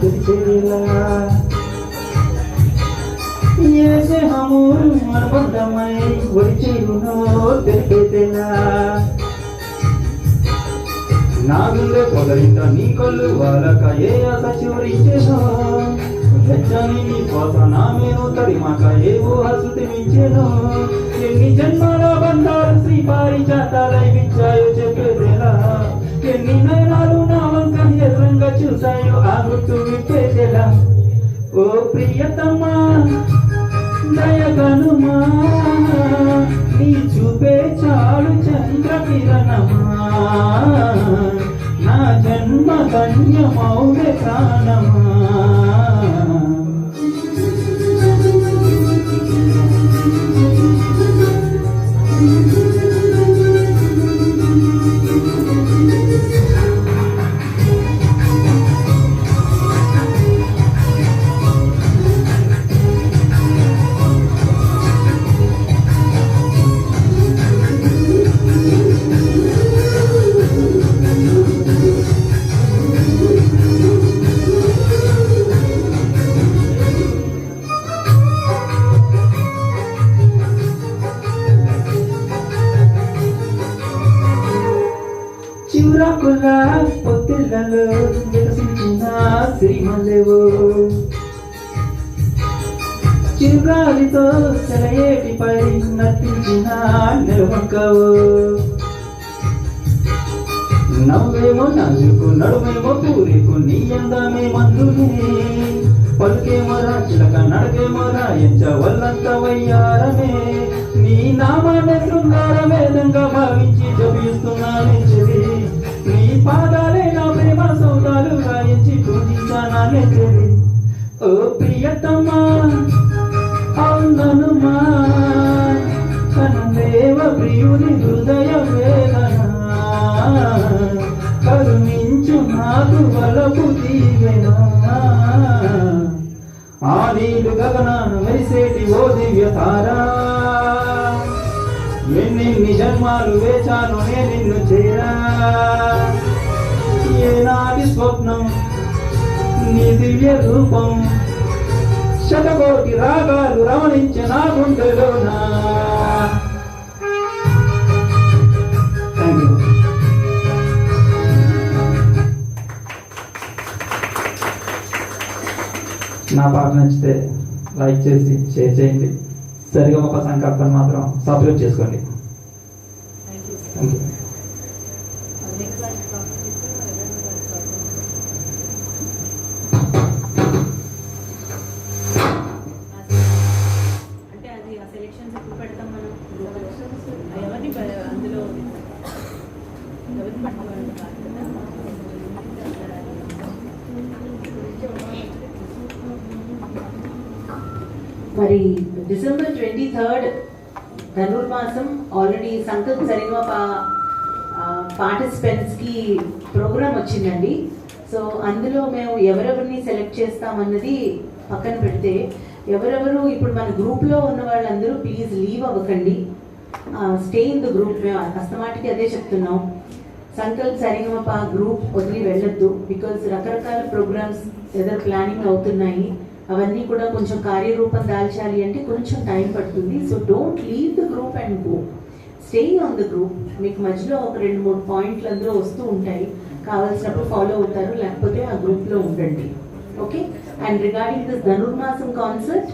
తెలిసేలా ఏసే హము అనుబంధమై వచ్చేరునో తెలిపేలా నా గుండె పొదరింట నీ కళ్ళు వాళ్ళక ఏ ఆశ చివరించేనో వెచ్చని నీ శ్వాస నా మేను తడిమాక ఏ ఊహసుతి మించెనో ఎన్ని జన్మల బంధాలు శ్రీ పారిజాతాలై విచ్చాయో చెప్పేదేలా ఎన్ని నయనాలు నా వంక ఎర్రంగా చూసాయో ఆ గుర్తు విప్పేదేలా ఓ ప్రియతమా దయగనుమా నీ చూపే చాలు చంద్ర కిరణమా నా జన్మ ధన్యమౌలే ప్రాణమా చివురాకుల పొత్తిళ్లలో వికసించిన సిరిమల్లెవు చిరుగాలితో సెలయేటిపై నర్తించిన నెలవంకవు నవ్వేమో నాజుకు నడుమేమో పూరికు నీ అందమే మందునే పలుకేమో రా చిలక నడకేమో రా ఎంచ వల్లంత వయ్యారమే నీ నామాన్ని శృంగార వేదంగా భావించి జపిస్తున్నానే చెవి నీ పాదాలే నా ప్రేమ సౌదాలు రాయించి పూజించానే చెవి ఓ ప్రియతమా అవుననుమా కనులేవ ప్రియుని హృదయ వేదన కరుణించు నాకు వలపు దీవెనా ఆ నీలు గగనాన మెరిసేటి ఓ దివ్య తారా ఎన్నెన్ని జన్మాలు వేచాను నే నిన్ను చేరా ఏనాటి స్వప్నం నీ దివ్య రూపం శతకోటి రాగాలు రమణించే నా గుండెలోనా. నా పాట నచ్చితే లైక్ చేసి షేర్ చేయండి. సరిగమప సంకల్పం మాత్రం సబ్స్క్రైబ్ చేసుకోండి. Thank you. మరి డిసెంబర్ 23 ధనుర్మాసం ఆల్రెడీ సంకల్ప్ సరిగమ పార్టిసిపెంట్స్కి ప్రోగ్రామ్ వచ్చిందండి. సో అందులో మేము ఎవరెవరిని సెలెక్ట్ చేస్తామన్నది పక్కన పెడితే, ఎవరెవరు ఇప్పుడు మన గ్రూప్లో ఉన్న వాళ్ళందరూ ప్లీజ్ లీవ్ అవ్వకండి, స్టే ఇన్ ద గ్రూప్. మేము అస్తమాటికి అదే చెప్తున్నాం, సంకల్ప్ సరిగమ గ్రూప్ వదిలి వెళ్ళొద్దు. బికాజ్ రకరకాల ప్రోగ్రామ్స్ ఏదో ప్లానింగ్ అవుతున్నాయి, అవన్నీ కూడా కొంచెం కార్యరూపం దాల్చాలి అంటే కొంచెం టైం పడుతుంది. So don't leave the group and go, stay on the group. మీకు మధ్యలో ఒక 2-3 పాయింట్లు అందులో వస్తూ ఉంటాయి, కావాల్సినప్పుడు ఫాలో అవుతారు, లేకపోతే ఆ గ్రూప్లో ఉండండి. Okay. And regarding this Dhanurmasam concert,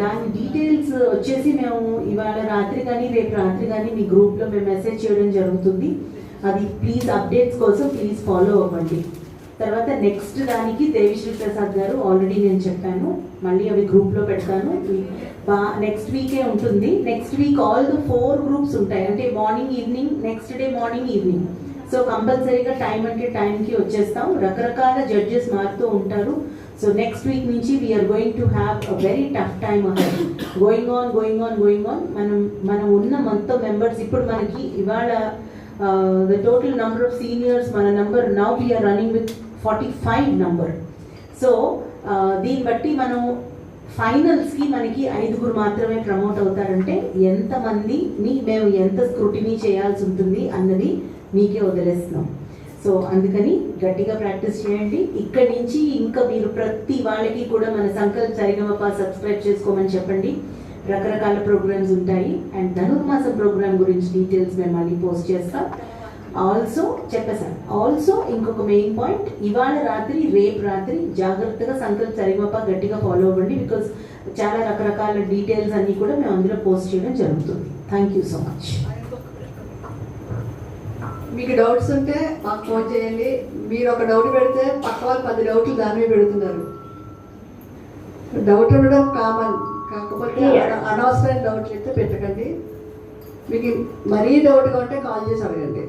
దాని డీటెయిల్స్ వచ్చేసి మేము ఇవాళ రాత్రి కానీ రేపు రాత్రి కానీ మీ గ్రూప్లో మేము మెసేజ్ చేయడం జరుగుతుంది. అది ప్లీజ్ అప్డేట్స్ కోసం ప్లీజ్ ఫాలో అవ్వండి. తర్వాత నెక్స్ట్ దానికి దేవిశ్రీ ప్రసాద్ గారు ఆల్రెడీ నేను చెప్పాను, మళ్ళీ అవి గ్రూప్లో పెడతాను. నెక్స్ట్ వీకే ఉంటుంది. Next week all the 4 groups ఉంటాయి, అంటే morning evening, next day morning evening. So కంపల్సరీగా టైం అంటే టైంకి వచ్చేస్తాం. రకరకాల జడ్జెస్ మారుతూ ఉంటారు. సో నెక్స్ట్ వీక్ నుంచి we are going to have a very tough time ahead. Going on. మనం ఉన్న మొత్తం మెంబర్స్ ఇప్పుడు మనకి ఇవాళ the total number of seniors మన number now we are running with 45 number. So దీన్ని బట్టి మనం ఫైనల్స్కి మనకి 5 మాత్రమే ప్రమోట్ అవుతారంటే ఎంతమంది మేము ఎంత స్క్రూటినీ చేయాల్సి ఉంటుంది అన్నది మీకే వదిలేస్తున్నాం. సో అందుకని గట్టిగా ప్రాక్టీస్ చేయండి. ఇక్కడి నుంచి ఇంకా మీరు ప్రతి వాళ్ళకి కూడా మన సంకల్ప్ సరిగమప సబ్స్క్రైబ్ చేసుకోమని చెప్పండి. రకరకాల ప్రోగ్రామ్స్ ఉంటాయి. అండ్ ధనుర్మాసం ప్రోగ్రామ్ గురించి డీటెయిల్స్ మేము మళ్ళీ పోస్ట్ చేస్తాం. ఆల్సో చెప్పేసాను. ఆల్సో ఇంకొక మెయిన్ పాయింట్, ఇవాళ రాత్రి రేపు రాత్రి జాగ్రత్తగా సంకల్ప్ సరిగమప గట్టిగా ఫాలో అవ్వండి. బికాస్ చాలా రకరకాల డీటెయిల్స్ అన్నీ కూడా మేము అందులో పోస్ట్ చేయడం జరుగుతుంది. Thank you so much. మీకు డౌట్స్ ఉంటే మాకు ఫోన్ చేయండి. మీరు ఒక డౌట్ పెడితే పక్క వాళ్ళు 10 డౌట్లు దాని మీద పెడుతున్నారు. డౌట్ ఉండడం కామన్, కాకపోతే అనవసరమైన డౌట్లు అయితే పెట్టకండి. మీకు మరీ డౌట్గా ఉంటే కాల్ చేసి అడగండి.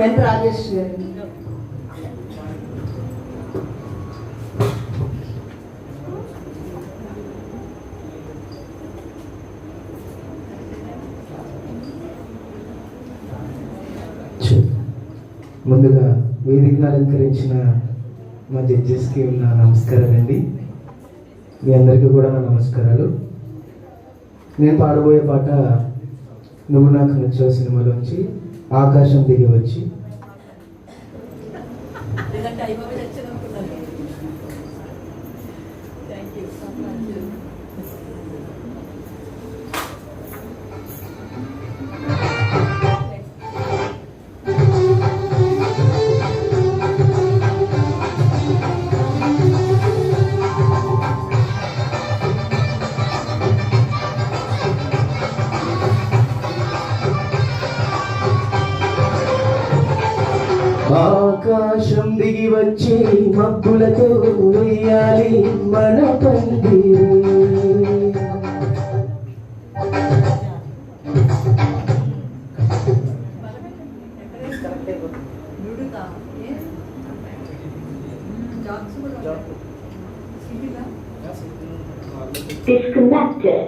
ఎంత రాజేష్ గారు ముందుగా వేదికను అలంకరించిన మా జడ్జెస్కి ఉన్న నమస్కారాలండి. మీ అందరికీ కూడా నా నమస్కారాలు. నేను పాడబోయే పాట నువ్వు నాకు నచ్చావు సినిమాలోంచి ఆకాశం దిగి వచ్చి. ఆకాశం దిగి వచ్చి మబ్బులతో వేయాలి మన పందిరి. Disconnected.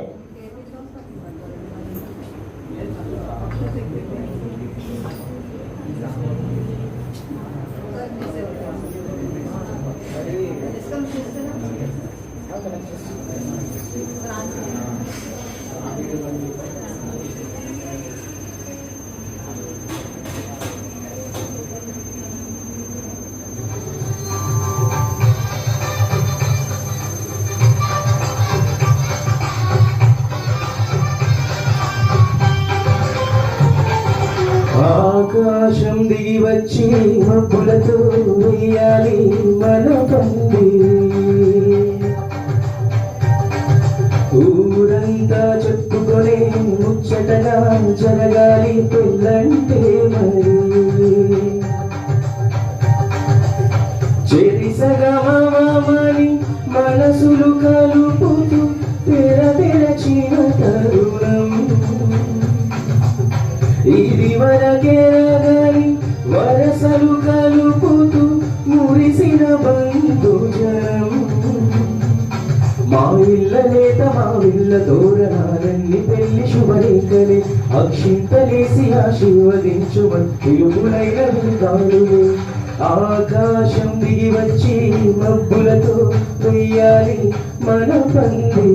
ఆకాశం దిగి వచ్చి మబ్బులతో వేయాలి మన పందిరి. ఊరంతా చెప్పుకొని ముచ్చటగా జరగాలి పెళ్ళంటే మరి. చెరిసగమని మనసులు కలుపుతూ తెరచిన తరుణం ఇది వరకేరగని వరసలు కలుపుతూ మురిసిన బంధుజనం. మా ఇళ్ళ నేత మా ఇళ్ళ తోరణాలన్నీ పెళ్లి శుభరేఖలే అక్షింతలేసి ఆశీర్వదించుమని పిలుపులైన విందాలులే. ఆకాశం దిగి వచ్చి మబ్బులతో వెయ్యాలి మన పందిరి.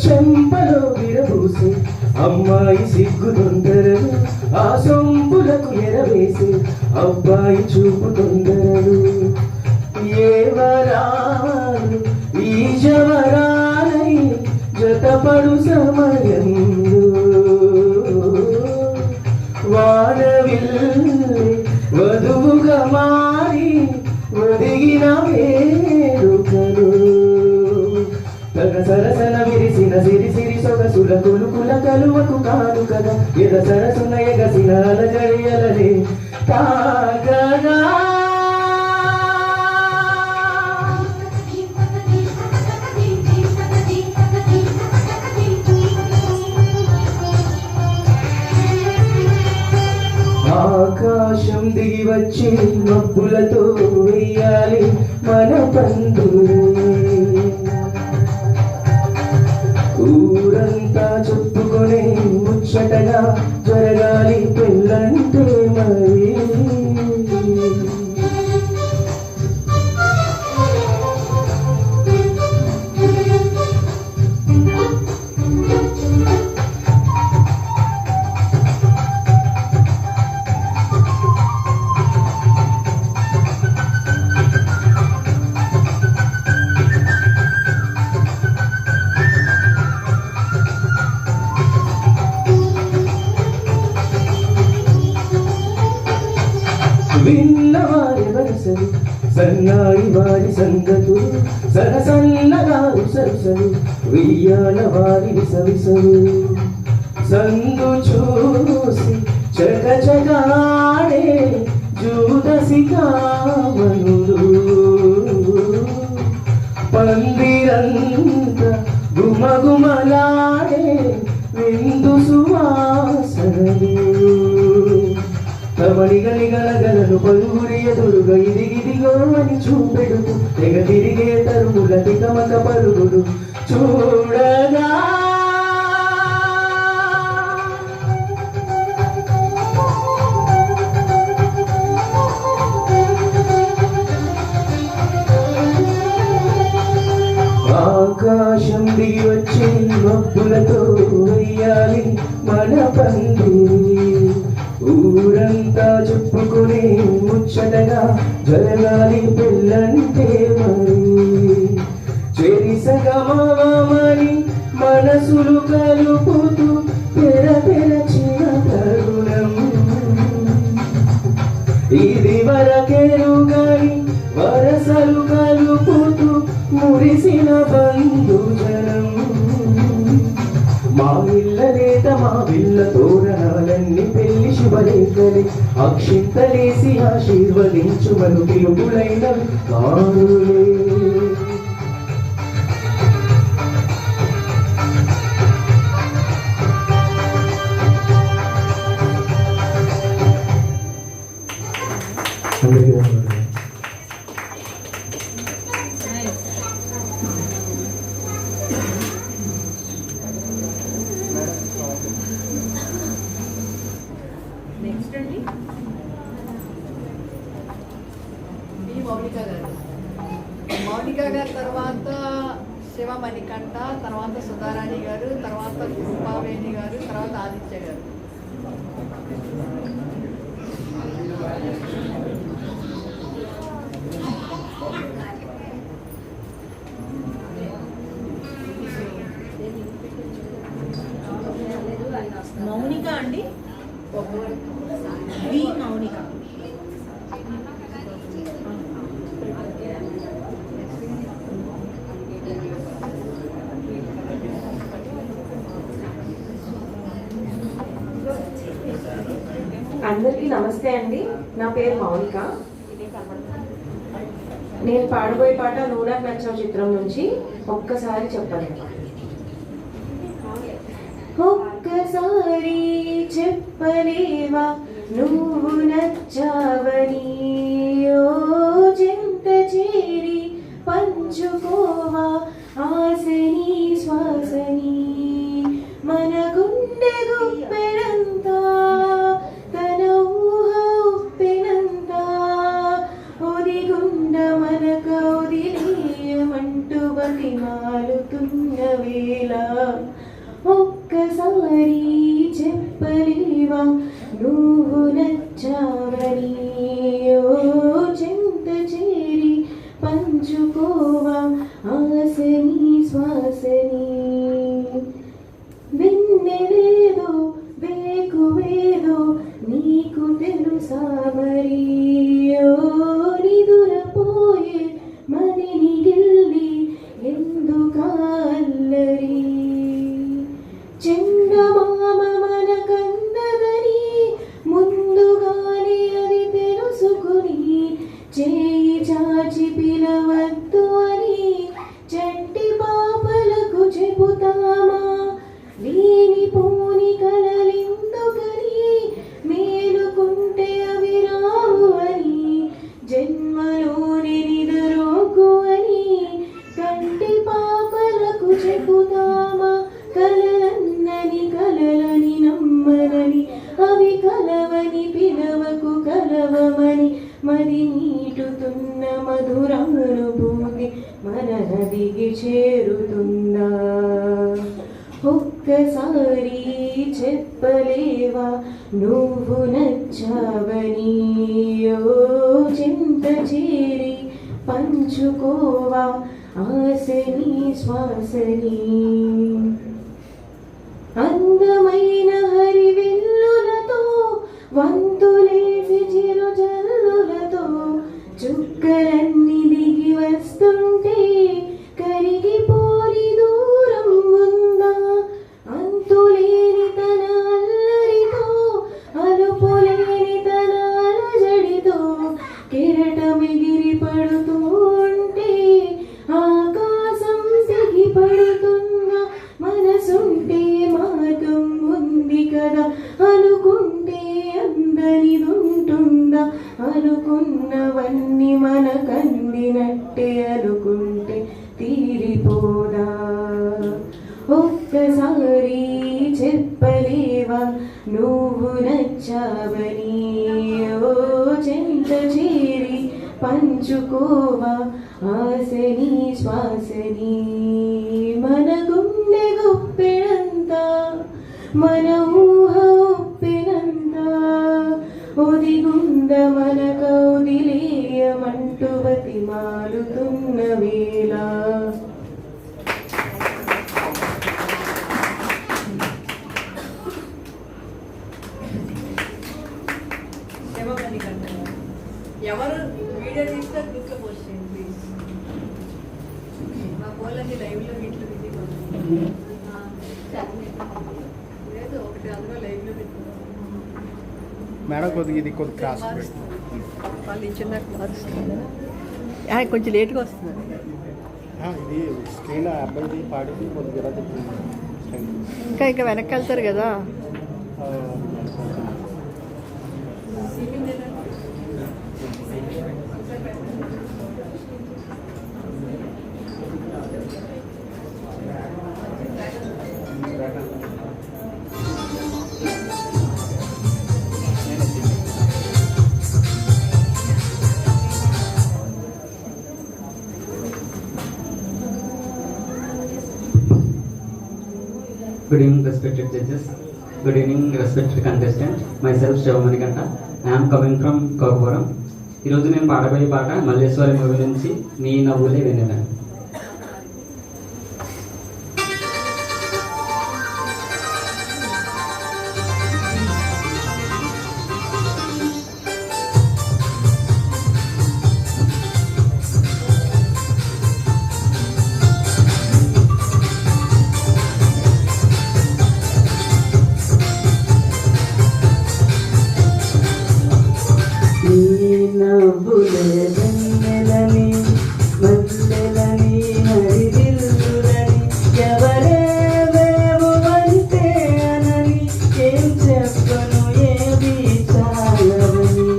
చెంపలో విరబూసి అమ్మాయి సిగ్గు తొందరలు, ఆ సొంపులకు ఎరవేసి అబ్బాయి చూపు తొందరలు. ఏ వరాలు ఈ జవరాలై జతపడు సమయంలో వానవిల్లి వధువుగా మారి ఒదిగిన వేడుకలు. తన సరసన విరిసిన సిరి సిరి సొగసుల కొలుకుల కలువకు కాను కదా ఎద సరసున ఎగసిన అలజడియలనే తాగగా. ఆకాశం దిగి వచ్చి మబ్బులతో వెయ్యాలి మన పందిరి. ఊరంతా చెప్పుకొని ముచ్చటగా జరగాలి పెళ్ళంటే మరి. విన్నవారి వరసలు సన్నాయి వారి సంగతులు సరసన్నగారు సరసలు వెయ్యాల వారి విసవిసలు సందు చూసి చకచకాడే జూదసి కామనులు పందిరంత గుమగుమలాడే విందు సువాసనలు తమడిగలిగలగలను పలువురి ఎదురుగా ఇదిగిదిగో అని చూపెడుతూ తెగ తిరిగే తరుముల తికమక పరుగులు చూడగా ఆకాశం దిగి వచ్చి మబ్బులతో వెయ్యాలి మన పందిరి. ఊరంతా చెప్పుకుని ముచ్చటగా జరగాలి పెళ్ళంటే మరి. చెరిసగమని మనసులు కలుపుతూ తెరచిన తరుణం ఇది వరకెరుగని వరసలు కలుపుతూ మురిసిన బంధుజనం. మా ఇళ్ళ లేత మా విల్ల తోరణాలన్నీ పెళ్లి శుభలేఖలే అక్షింతలేసి ఆశీర్వదించుమను పిలుపులైన కారులే. నెక్స్ట్ అండి మౌనిక గారు తర్వాత శివ మణికంఠ, తర్వాత సుధారాణి గారు, తర్వాత కృపావేణి గారు, తర్వాత ఆదిత్య గారు. మౌనిక అండి, వి మౌనిక. అందరికీ నమస్తే అండి. నా పేరు మౌనిక. నేను పాడబోయే పాట నువ్వు నాకు నచ్చావు చిత్రం నుంచి ఒక్కసారి చెప్పండి. ఒక్కసారి చెప్పలేవా నువ్వు నచ్చావని, ఓ జంట చేరి పంచుకోవా ఆశని శ్వాసని, మన గుండె గుప్పెడంతా తన ఊహ ఉప్పెనంతా ఒదిగుండ మనక ఒదిలేయమంటూ బతిమాలుతున్న వేళ, ఒక్కసారి చెప్పలేవా నువ్వు నచ్చావని, ఓ చెంత చేరి పంచుకోవా ఆశని శ్వాసని. వెన్నెలేదో వేకువేదో నీకు తెలుసా మరి, ఓ నిదురపోయే మదిని గిల్లి ఎందుకల్లరి, చందమామ మన కన్నదని ముందుగానే అది తెలుసుకుని చేయి చాచి పిలవద్దు అని చంటి పాపలకు చెబుతామా, లేని పోని కలలిందుకని మేలుకుంటే అవి రావు అని అవి కలవని పిలవకు కలవమని మది నీటుతున్న మధురానుభూతి మన నదికి చేరుతుందా ఒక్కసారి చెప్పలేవా నువ్వు నచ్చావని ఓ చింత చేరి పంచుకోవా ఆశని శ్వాసని అందమైన హరివిల్లులతో వంతులేసి చిరు జల్లులతో చుక్కలన్నీ దిగి వస్తుంటే కరిగిపోని దూరం ఉందా అంతులేని తన అల్లరితో అలుపులేని తన అలజడితో కెరటమిగిరి పడుతూ ఉంటే ఆకాశం దిగి పడుతున్న మనసుంటే మార్గం ఉంది కదా అనుకుంటే అందనిదుంటుందా అనుకున్నవన్నీ మనకందినట్టే అనుకుంటే తీరిపోదా ఒక్కసారి చెప్పలేవా నువ్వు నచ్చావని ఓ చెంత చేరి పంచుకోవా ఆశని శ్వాసని మన గుండె గొప్పెనంత మన ఊహ ఒప్పెనంత ఒదిగుంద మన కౌదిలేయమంటూ బతిమాలుతున్న వేళ ఎవరు వీడియో తీస్తే గ్రూప్లో పోస్ట్ చేయండి ప్లీజ్. మా ఫోన్లన్నీ లైవ్లో వీటిలో పెట్టి లేదు ఒకటి అందులో లైవ్లో పెట్టుకున్నాం మేడం కొద్దిగా ఇది కొద్ది క్రాస్ వాళ్ళు ఇచ్చిన మారుస్తుంది కొంచెం లేట్గా వస్తుంది. ఇది స్క్రీన్ అబ్బాయిది పాడింది కొద్దిగా చెప్తుంది ఇంకా వెనక్కి వెళ్తారు కదా. Good evening, respected judges. Good evening, respected contestant. Myself, Shiva Manikanta. I am coming from Korporam. ఈరోజు నేను పాడబోయే పాట మల్లేశ్వరి మూవీ నుంచి నీ నవ్వులే వెన్నెల. నవ్వులే వెన్నెలని మల్లెలని హరివిల్లులని ఎవరేవేవో అంటే అనని ఏం చెప్పను ఏది చాలవని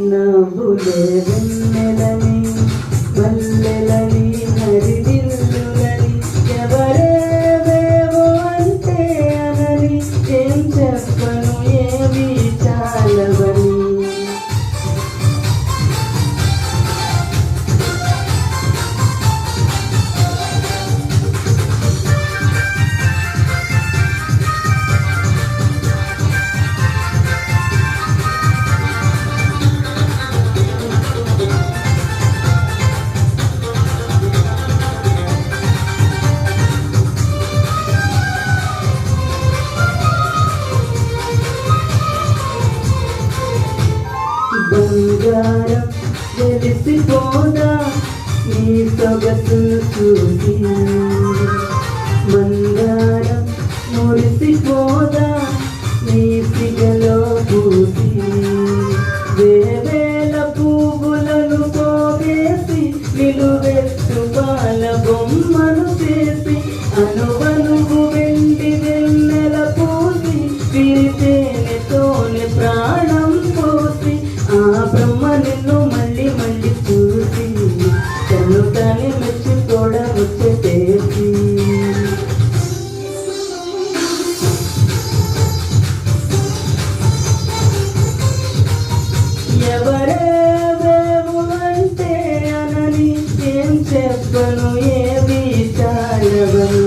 నవ్వులే వెన్నెలని మల్లెలని హరివిల్లులని ఎవరేవేవో అంటే అనని ఏం చెప్పను ఏవి చాలవని బంగారం వెలిసిపోదా నీ సొగసును చూసి బంగారం మురిసిపోదా నీ సిగలో పూసి వేవేల పువ్వులను పోగేసి నిలువెత్తు పాల బొమ్మను చేసి అనువనువు వెండి వెన్నెల పూసి తేనెతోనే ప్రాణం పోసి ఆ బ్రహ్మ నిన్ను మళ్ళీ మళ్ళీ చూసి తను తానే మెచ్చుకోవడం వచ్చేసి ఎవరేవేమో అంటే అనని ఏం చెప్పను ఏమి చాలవను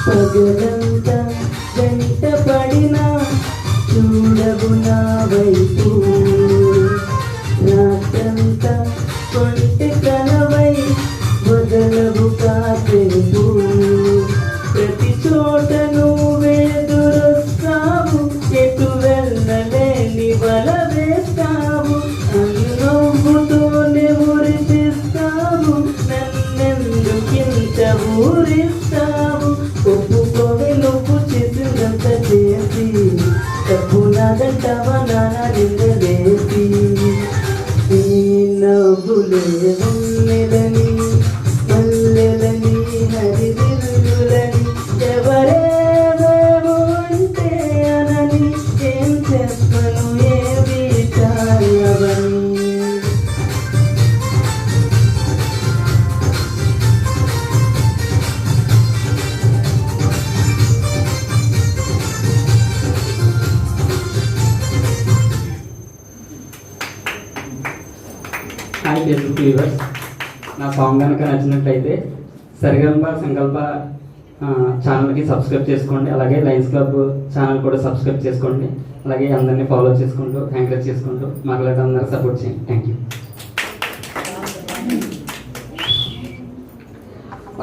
పగలంతా వెంట పడినా చూడవు నా వైపు రాత్రంతా కొంటె కలవై వదలవు కాసేపు ప్రతి చోట నువ్వెదురొస్తావు ఎటు వెళ్ళలేని వల వేస్తావు నవ్వుతోనే ఊరిపిస్తావు నన్నెందుకింత ఊరిస్తావు ఒప్పుకోవే నువ్వు చేసినంత చేసి తప్పు నాదంటావా నాన్న నిందలేసి ఈ నవ్వులే ఉన్నెలని మల్లెలని హరిదిల్లులని ఎవరేవేమో అంటే అనని ఏం చెప్పను ఏమి చాలవని హాయ్ ఫేస్బుక్ వ్యూవర్స్, నా సాంగ్ కనుక నచ్చినట్లయితే సరిగంప సంకల్ప ఛానల్కి సబ్స్క్రైబ్ చేసుకోండి. అలాగే లయన్స్ క్లబ్ ఛానల్ కూడా సబ్స్క్రైబ్ చేసుకోండి. అలాగే అందరినీ ఫాలో చేసుకుంటూ ఎంకరేజ్ చేసుకుంటూ మాట్లాడే అందరూ సపోర్ట్ చేయండి. Thank you.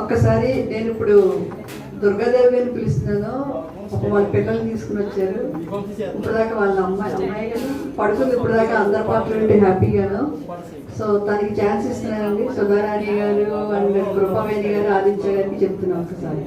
ఒక్కసారి నేను ఇప్పుడు దుర్గాదేవి అని పిలుస్తున్నాను. వాళ్ళ పిల్లల్ని తీసుకుని వచ్చారు. ఇప్పటిదాకా వాళ్ళ అమ్మాయి పడుతుంది. ఇప్పటిదాకా అందరి పాటలు ఉంటే హ్యాపీగాను. సో తనకి ఛాన్స్ ఇస్తున్నానండి. సుధారాణి గారు అండ్ కృపావేణి గారు ఆదిత్య గారికి చెప్తున్నాం ఒకసారి.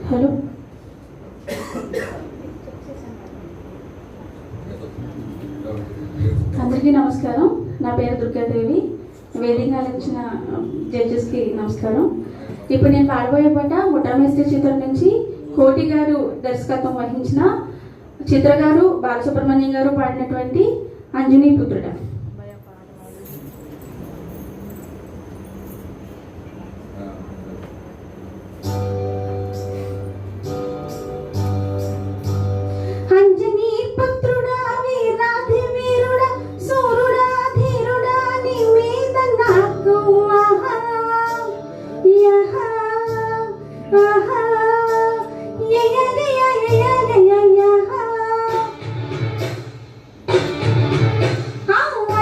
హలో, అందరికీ నమస్కారం. నా పేరు దుర్గాదేవి. వేదిక అలంచిన జడ్జెస్కి నమస్కారం. ఇప్పుడు నేను పాడబోయే పాట ముఠామేస్త్రి చిత్రం నుంచి కోటి గారు దర్శకత్వం వహించిన చిత్ర గారు బాలసుబ్రహ్మణ్యం గారు పాడినటువంటి అంజనీ పుత్రుడ. Oh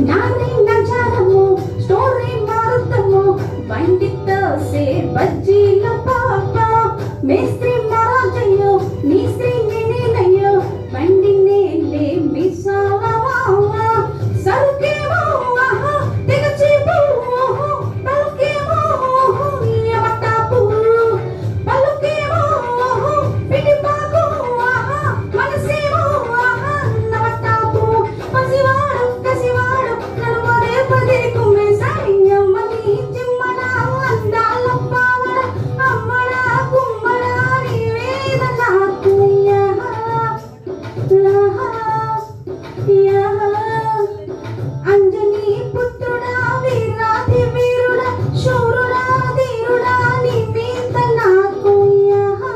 ನಾನೇ ನಜಾರಮು ಸ್ಟೋರಿ ಮಾರುತ್ತಮು ಬಂಡಿತ್ತ ಸೇ ಬಜ್ಜಿಲ ಪಾಪ ಮೇಸ್ತ್ರಿ ಮಹಾಜಯ್ಯೋ ನೀಸ್ತ್ರಿ ನೆನೆನಯ್ಯೋ ಬಂಡಿನೇಲೆ ಮಿಸಾಲವಾವ ಸರುಕೇವೋ ಆಹಾ ತೆಗಚೇವೋ ಪಲುಕೇವೋ ಯಮತಾಪು ಪಲುಕೇವೋ పిడిపాకు ఆహా మనసేవో ఆహా నవతాపు పసివాడు కసివాడు నడుమరే పదే కుమ్మే సాయమ్మని చిమ్మన అందాల పావడ అమ్మడ కుమ్మడ నివేద నాకు యహా అంజనీ పుత్రుడా వీరాధి వీరుడా శూరుడా ధీరుడా నివేద నాకు యహా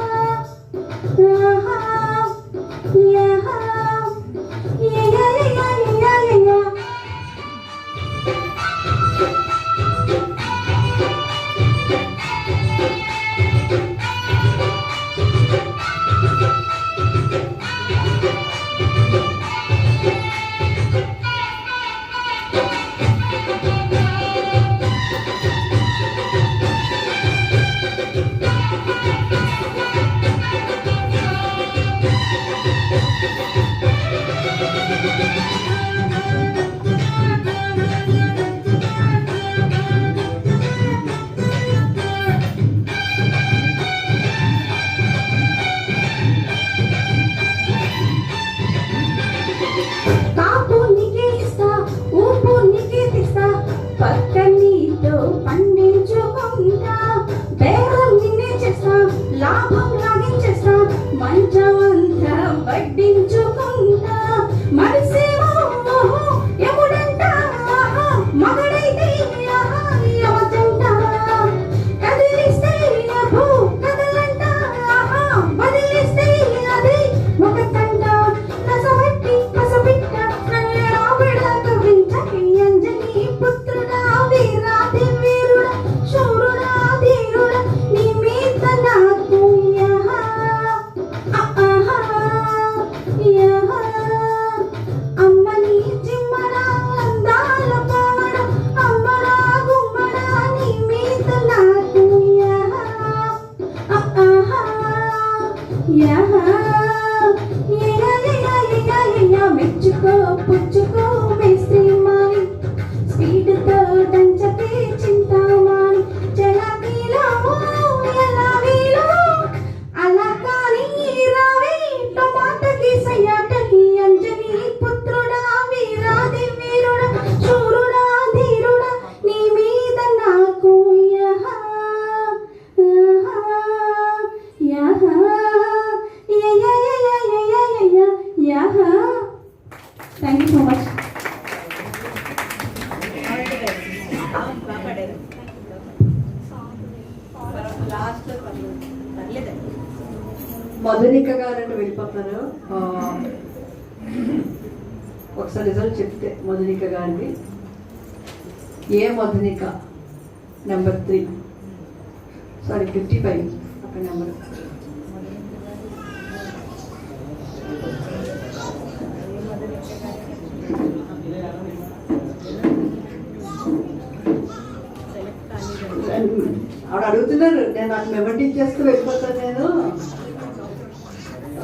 కాపు నీకే ఇస్తా ఊపు నీకే తెస్తా పక్క నీతో పండించుకుంటా బేరం నిన్నే చేస్తా లాభం లాగించేస్తా మంచమంతా వడ్డించుకుంటా మనిషేమో ఎముడంట మగడైతే యమజంట కదిలిస్తే భూ కదలంట వదిలిస్తే అది ఒక తంట నసబట్టి పసపిట్ట నన్ను బిడక వించకి అంజనీ పుత్రుడా వీరాధి వీరుడా శూరుడా ధీరుడా నీ మీద నాకు యహా యహా అమ్మని చిమ్మడా అందాల పావడ అమ్మడా గుమ్మడా నీ మీద నాకు యహా యహా మెచ్చుకో పుచ్చుకో మేస్త్రి మాని స్పీడ్తో దంచతే చింతామాని చలాకీలో ఎలా వీలో అలా కానీ రావే టమాటకి సయ్యాటకి అంజనీ పుత్రుడా వీరాధి వీరుడా శూరుడా ధీరుడా నీ మీద నాకు యహా యహా యహా thank you so much. Madhunika గారంటే వెళ్ళిపోతారు. ఒకసారి రిజల్ట్ చెప్తే మధునిక గారిని ఏ మధునిక నెంబర్ 3 సారీ 55 అక్కడ నెంబర్ ఆవిడ అడుగుతున్నారు. నేను నాకు మెమరీ చేస్తూ వెళ్ళిపోతాను. నేను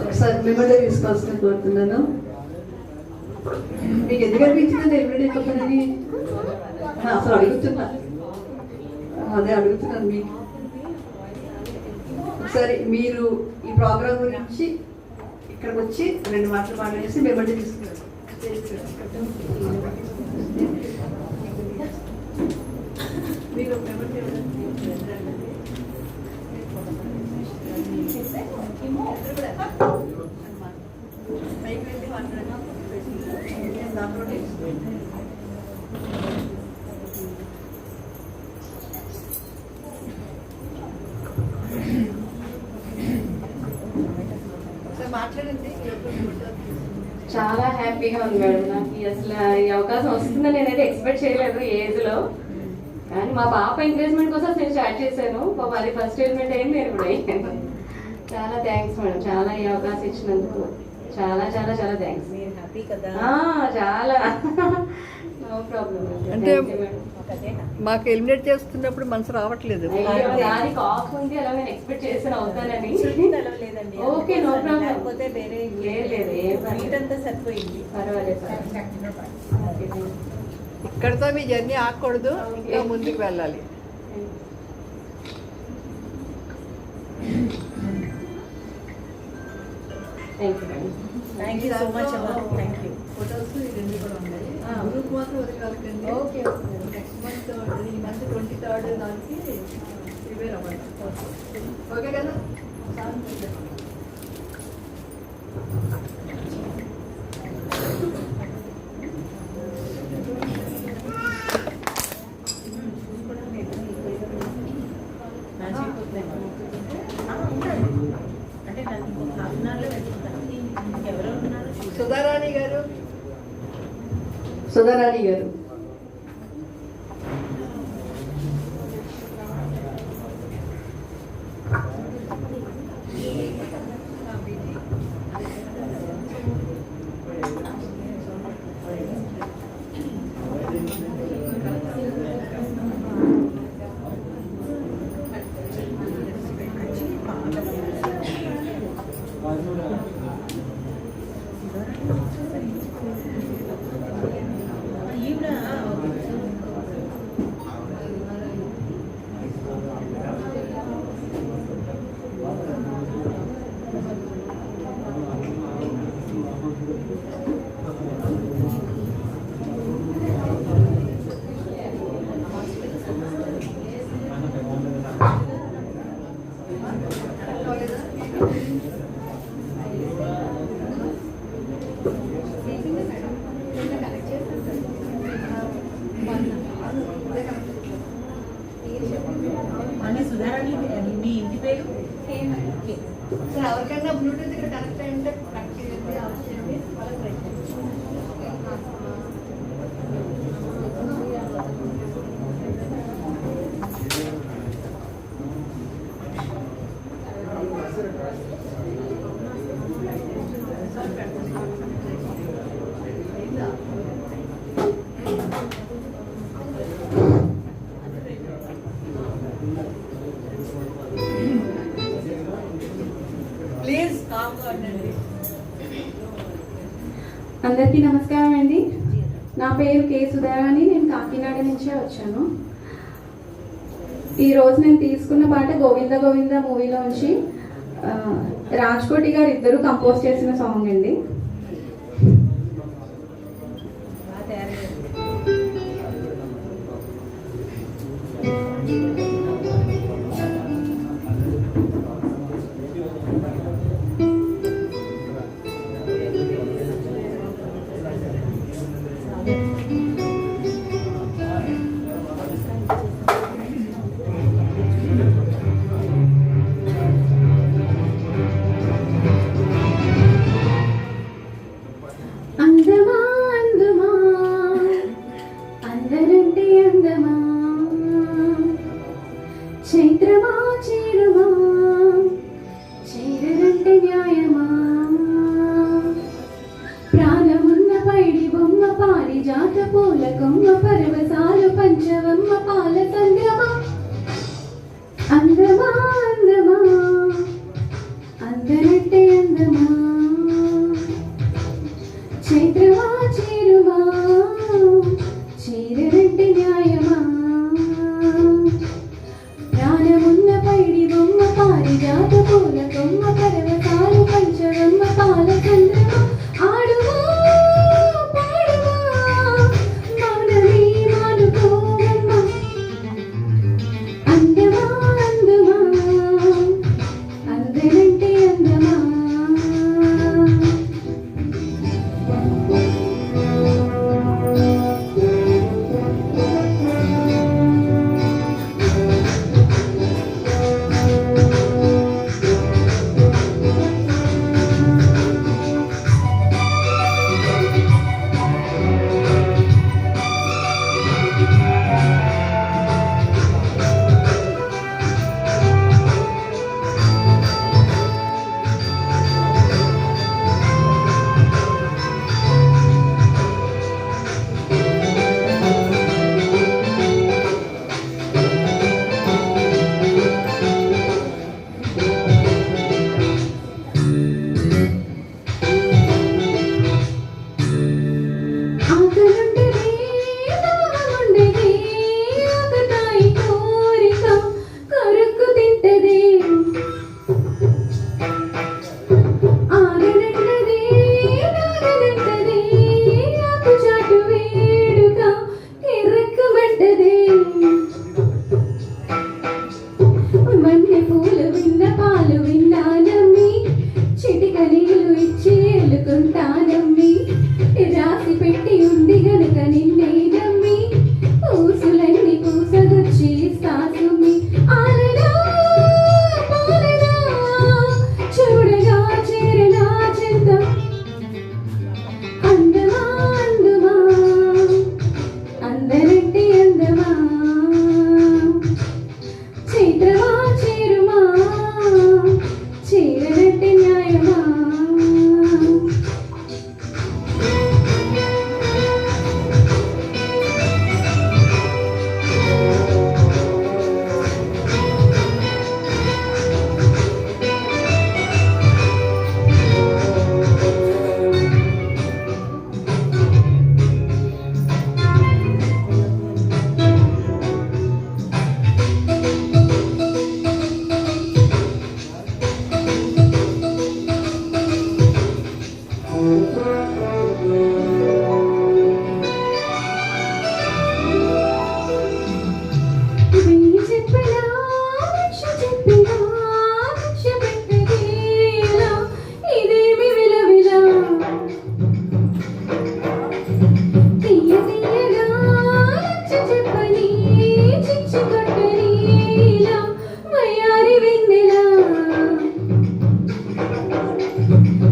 ఒకసారి మెమరీ తీసుకోవాల్సిన కోరుతున్నాను. మీకు ఎందుకు అనిపించింది మెమరీ చెప్పనని అసలు అడుగుతున్నా. అదే అడుగుతున్నాను మీకు. ఒకసారి మీరు ఈ ప్రోగ్రామ్ గురించి ఇక్కడికి వచ్చి 2 మాటలు మాట్లాడేసి మెమరీ తీసుకున్నారు. మీరు మెమరీ మాట్లాడండి. చాలా హ్యాపీగా ఉంది మేడం. నాకు అసలు ఈ అవకాశం వస్తుందని నేనైతే ఎక్స్పెక్ట్ చేయలేదు ఈ ఏజ్లో. కానీ మా పాప ఎంకరేజ్మెంట్ కోసం నేను స్టార్ట్ చేశాను. అది ఫస్ట్ ఎంకరేజ్మెంట్ అయింది, నేను కూడా అయ్యాను. చాలా థ్యాంక్స్ మేడం, చాలా ఈ అవకాశం ఇచ్చినందుకు చాలా చాలా చాలా థ్యాంక్స్. చాలా నో ప్రాబ్లం. అంటే మాకు ఎలిమినేట్ చేస్తున్నప్పుడు మనసు రావట్లేదు. దాని కాఫ్ ఉంది, అలా నేను ఎక్స్పెక్ట్ చేసిన అవుతానని. Okay, no problem. సరిపోయింది. పర్వాలేదు. ఇక్కడతో మీ జర్నీ ఆగకూడదు, ఇంకా ముందుకు వెళ్ళాలి. Thank you madam. Thank you so much అమ్మా. Thank you. ఫొటోస్ ఇవన్నీ కూడా ఉన్నాయి. గ్రూప్ మాత్రం వదలకండి. ఓకే. నెక్స్ట్ మంత్ ఈ మంత్ 23rd దానికి ప్రిపేర్ అవ్వండి. ఓకే కదా? అంటే నాకు ఇంకొక హాఫ్ అన్ అవర్లో వెళ్తున్నాను. ఎవరో ఉన్నారు. సుధారాణి గారు, సుధారాణి గారు. అని సుధారాణి మీ ఇంటి పేరు ఎవరికైనా బ్లూటూత్ ఇక్కడ కనెక్ట్ అయ్యింటే కనెక్ట్ చేయండి, ఆఫ్ చేయండి. ప్లీజ్ కామ్గా ఉండండి. అందరికీ నమస్కారం అండి. నా పేరు కే సుధారాణి, నేను కాకినాడ నుంచే వచ్చాను. ఈరోజు నేను తీసుకున్న పాట గోవింద గోవింద మూవీలోంచి రాజ్కోటి గారు ఇద్దరు కంపోజ్ చేసిన సాంగ్ అండి. అందమా అందమా అందరంటే అందమా, చైత్రమా చేరుమా చేరంటే న్యాయమా, ప్రాణమున్న పైడి బొమ్మ పారిజాత పూల కొమ్మ పరవశాలు పంచవమ్మ పాల సంద్రమా. అందమా అందమా అందరంటే అందమా, చైత్రమా చేరుమా చేరంటే న్యాయమా, ప్రాణమున్న పైడి బొమ్మ పారిజాత పూల కొమ్మ పరవశాలు పంచవమ్మ పాల సంద్రమా. ఆడుమా పాడుమా మౌనమే మానుకోవమ్మ,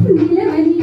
నిలవని